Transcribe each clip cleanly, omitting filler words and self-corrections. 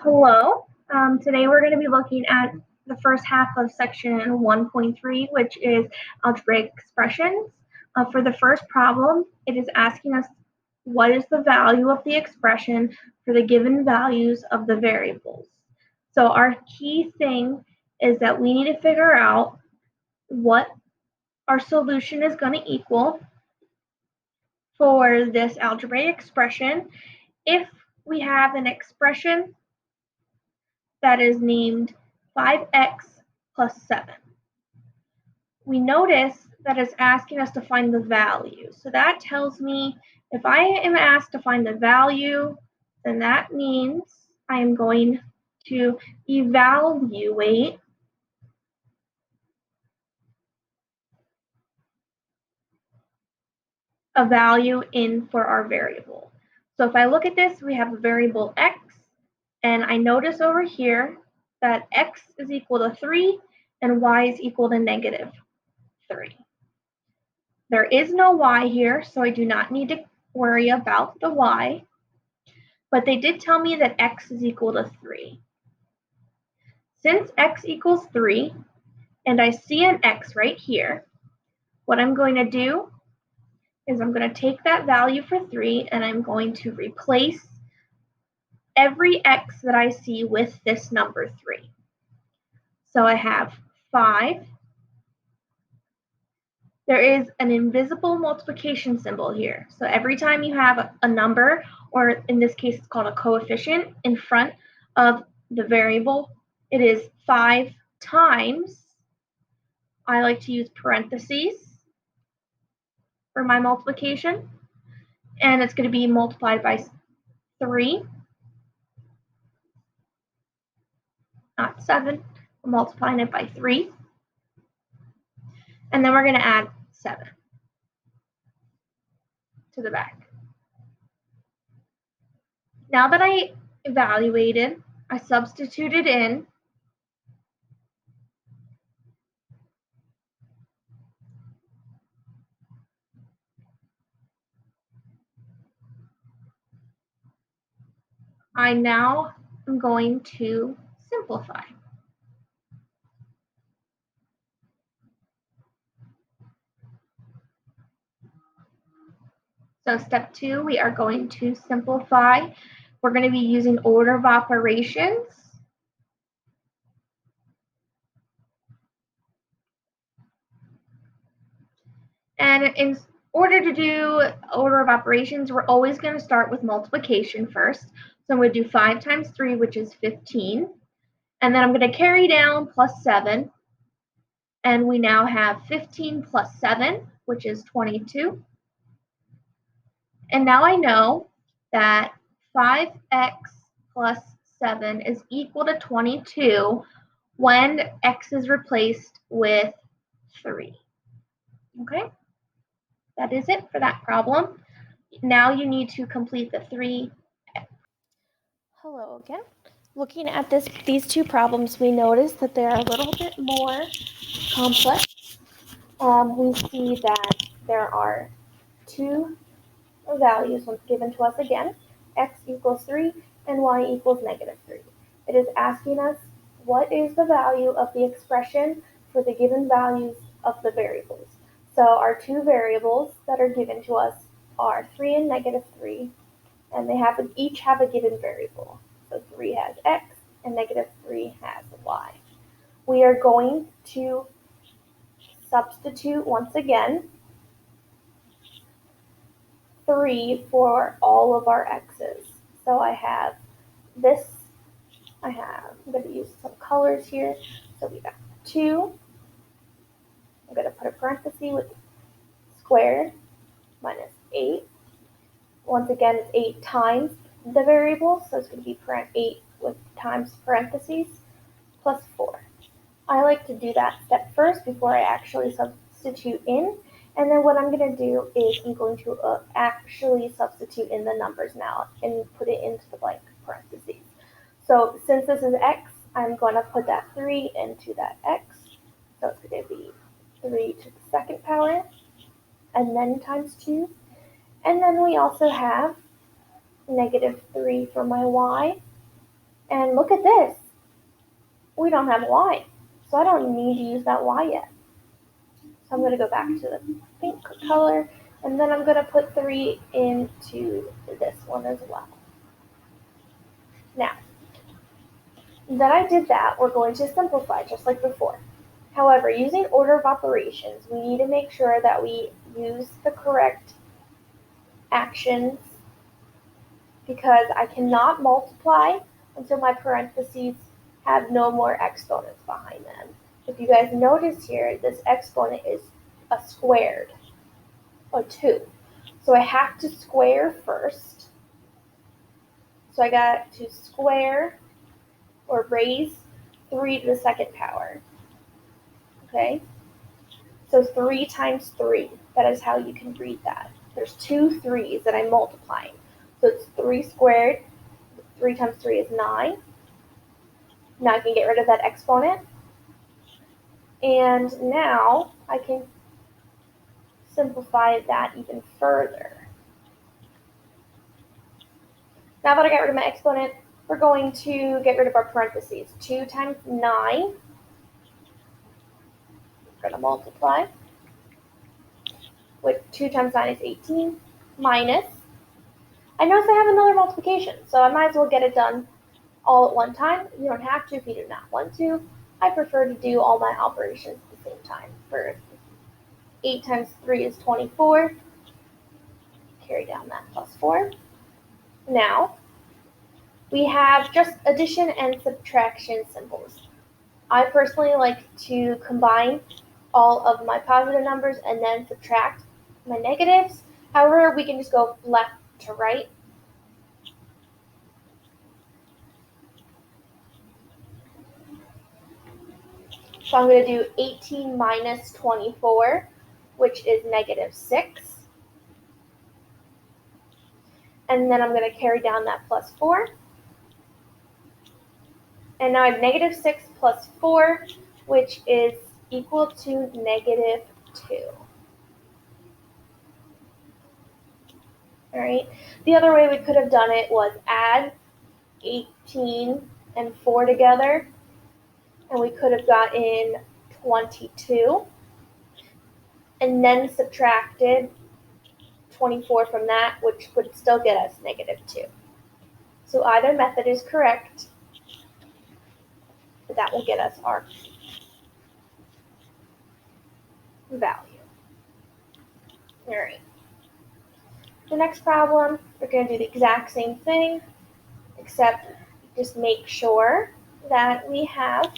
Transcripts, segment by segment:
Hello. Today we're going to be looking at the first half of section 1.3, which is algebraic expressions. For the first problem, it is asking us what is the value of the expression for the given values of the variables. So our key thing is that we need to figure out what our solution is going to equal for this algebraic expression if we have an expression that is named 5x plus 7. We notice that it's asking us to find the value. So that tells me if I am asked to find the value, then that means I am going to evaluate a value in for our variable. So if I look at this, we have a variable x, and I notice over here that x is equal to 3 and y is equal to negative 3. There is no y here, so I do not need to worry about the y, but they did tell me that x is equal to 3. Since x equals 3, and I see an x right here, what I'm going to do is I'm going to take that value for 3 and I'm going to replace every x that I see with this number 3. So I have 5. There is an invisible multiplication symbol here. So every time you have a number, or in this case it's called a coefficient, in front of the variable, it is 5 times. I like to use parentheses for my multiplication. And it's going to be multiplied by 3, not 7. We're multiplying it by 3. And then we're going to add 7 to the back. Now that I evaluated, I substituted in I now am going to simplify. So step 2, we are going to simplify. We're going to be using order of operations. And in order to do order of operations, we're always going to start with multiplication first. So I'm going to do 5 times 3, which is 15. And then I'm going to carry down plus 7. And we now have 15 plus 7, which is 22. And now I know that 5x plus 7 is equal to 22 when x is replaced with 3. Okay? That is it for that problem. Now you need to complete the 3. Hello again. Looking at these two problems, we notice that they're a little bit more complex. We see that there are 2 values given to us again, x equals 3 and y equals negative 3. It is asking us what is the value of the expression for the given values of the variables. So our 2 variables that are given to us are 3 and negative 3, and they each have a given variable. So 3 has x and negative 3 has y. We are going to substitute once again 3 for all of our x's. So I have this, I'm going to use some colors here. So we got 2. I'm going to put a parenthesis with squared minus 8. Once again, it's 8 times the variable, so it's going to be 8 with times parentheses plus 4. I like to do that step first before I actually substitute in. And then what I'm going to do is I'm going to actually substitute in the numbers now and put it into the blank parentheses. So since this is x, I'm going to put that 3 into that x. So it's going to be 3 to the second power, and then times 2. And then we also have negative 3 for my y, And look at this. We don't have y. So I don't need to use that y yet. So I'm going to go back to the pink color, and then I'm going to put 3 into this one as well. Now, that I did that, we're going to simplify just like before. However, using order of operations, we need to make sure that we use the correct actions because I cannot multiply until my parentheses have no more exponents behind them. If you guys notice here, this exponent is a squared, a 2. So I have to square first. So I got to square or raise 3 to the second power. Okay? So 3 times 3. That is how you can read that. There's 2 3's that I'm multiplying. So it's 3 squared. 3 times 3 is 9. Now I can get rid of that exponent. And now I can simplify that even further. Now that I got rid of my exponent, we're going to get rid of our parentheses. 2 times 9. We're going to multiply. With 2 times 9 is 18. Minus. I notice I have another multiplication, so I might as well get it done all at one time. You don't have to if you do not want to. I prefer to do all my operations at the same time. For 8 times 3 is 24. Carry down that plus 4. Now, we have just addition and subtraction symbols. I personally like to combine all of my positive numbers and then subtract my negatives. However, we can just go left to right. So I'm going to do 18 minus 24, which is negative 6. And then I'm going to carry down that plus 4. And now I have negative 6 plus 4, which is equal to negative 2. All right. The other way we could have done it was add 18 and 4 together, and we could have gotten 22, and then subtracted 24 from that, which would still get us negative 2. So either method is correct, but that will get us our value. All right. The next problem, we're going to do the exact same thing, except just make sure that we have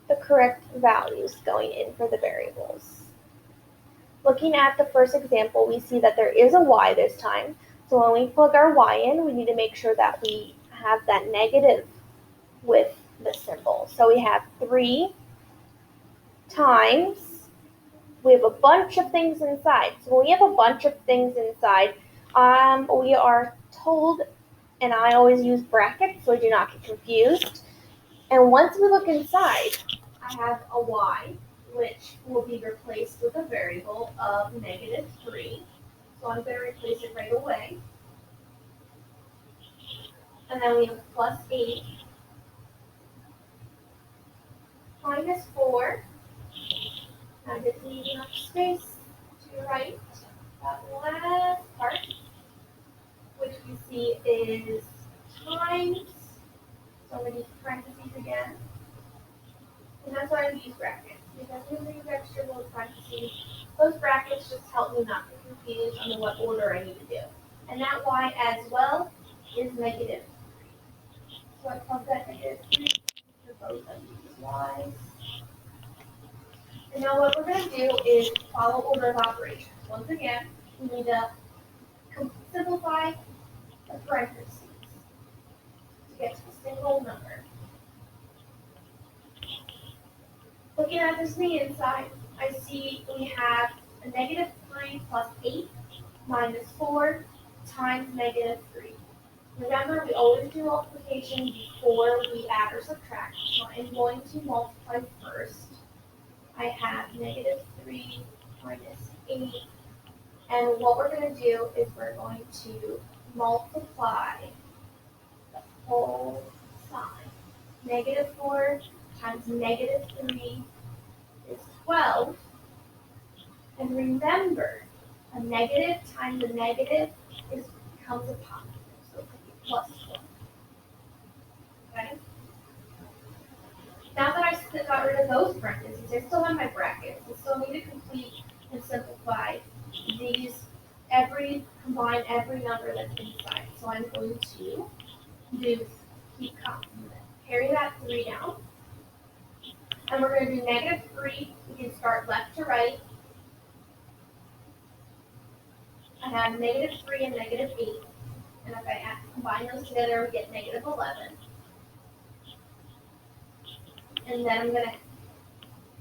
the correct values going in for the variables. Looking at the first example, we see that there is a y this time. So when we plug our y in, we need to make sure that we have that negative with the symbol. So we have 3 times, we have a bunch of things inside. So when we have a bunch of things inside, we are told, and I always use brackets so I do not get confused. And once we look inside, I have a y, which will be replaced with a variable of negative 3. So I'm going to replace it right away. And then we have plus 8 minus 4. Now just leave enough space to write that last part, which we see is times. So I'm going to use parentheses again. And that's why I use brackets, because when we use extra little parentheses, those brackets just help me not get confused on what order I need to do. And that y as well is negative 3. So I plug that negative 3 for both of these y's. And now what we're going to do is follow order of operations. Once again, we need to simplify the parentheses to get to a single number. Looking at this the inside, I see we have a negative 3 plus 8 minus 4 times negative 3. Remember, we always do multiplication before we add or subtract. So I'm going to multiply first. I have negative 3 minus 8. And what we're going to do is we're going to multiply the whole sign. -4 times -3 is 12. And remember, a negative times a negative becomes a positive. So it could be +1. Okay? Now that I got rid of those parentheses, I still have my brackets. I still need to complete and simplify these, combine every number that's inside. So I'm going to carry that 3 down. And we're going to do -3. We can start left to right. I have -3 and -8. And if I combine those together, we get -11. And then I'm going to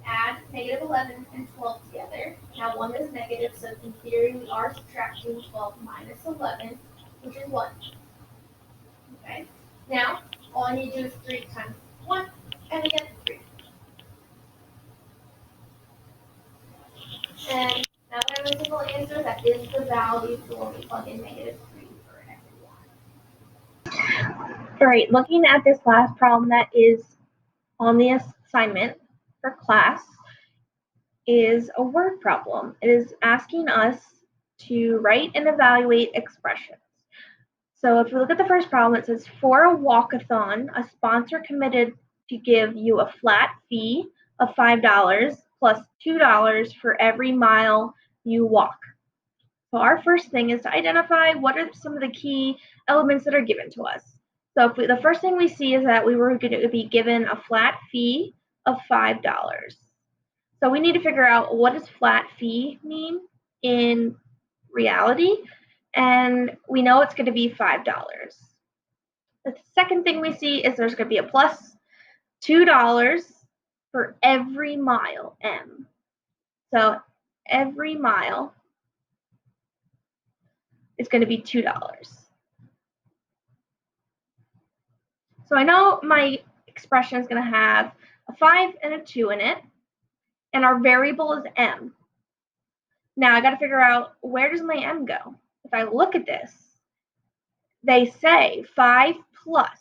add -11 and 12 together. Now 1 is negative, so in theory we are subtracting 12 minus 11, which is 1. Okay? Now, all I need to do is 3 times 1, and I get 3. And now that I have a single answer, that is the value for when we plug in -3 for everyone. All right, looking at this last problem that is on the assignment for class is a word problem. It is asking us to write and evaluate expressions. So if we look at the first problem, it says, for a walkathon, a sponsor committed to give you a flat fee of $5 plus $2 for every mile you walk. So our first thing is to identify what are some of the key elements that are given to us. So if the first thing we see is that we were going to be given a flat fee of $5. So we need to figure out what does flat fee mean in reality, and we know it's going to be $5. The second thing we see is there's going to be a plus $2 for every mile, M. So every mile is going to be $2. So I know my expression is going to have a 5 and a 2 in it, and our variable is M. Now I got to figure out, where does my M go? If I look at this, they say 5 plus.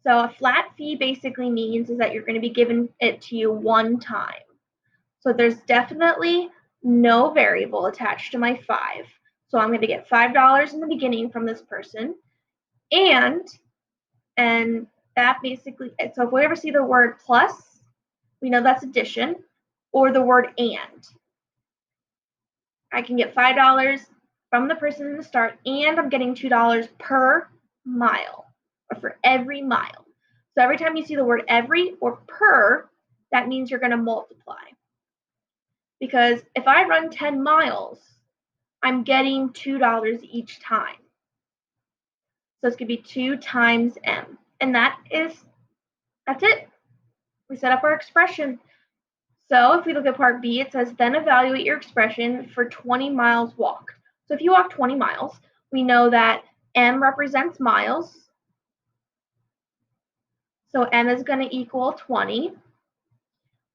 So a flat fee basically means is that you're going to be giving it to you one time. So there's definitely no variable attached to my 5. So I'm going to get $5 in the beginning from this person. And that basically, so if we ever see the word plus, we know that's addition, or the word and. I can get $5 from the person in the start, and I'm getting $2 per mile, or for every mile. So every time you see the word every or per, that means you're going to multiply. Because if I run 10 miles, I'm getting $2 each time. So it's going to be 2 times M. And that's it. We set up our expression. So if we look at part B, it says, then evaluate your expression for 20 miles walked. So if you walk 20 miles, we know that M represents miles. So M is going to equal 20.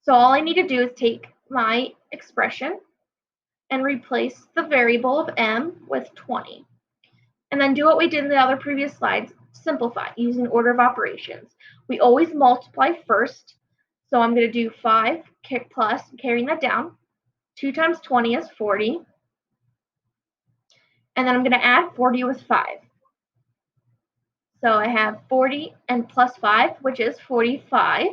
So all I need to do is take my expression and replace the variable of M with 20. And then do what we did in the other previous slides, simplify using order of operations. We always multiply first. So I'm going to do 5 plus, carrying that down. 2 times 20 is 40. And then I'm going to add 40 with 5. So I have 40 and plus 5, which is 45.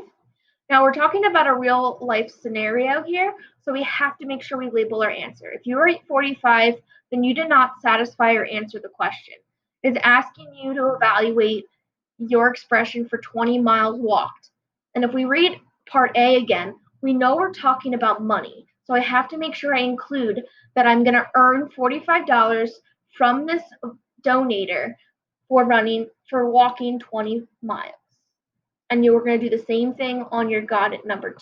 Now we're talking about a real life scenario here, so we have to make sure we label our answer. If you write 45, then you did not satisfy or answer the question. It's asking you to evaluate your expression for 20 miles walked. And if we read part A again, we know we're talking about money. So I have to make sure I include that I'm going to earn $45 from this donator for walking 20 miles. And you were going to do the same thing on your got it number 2.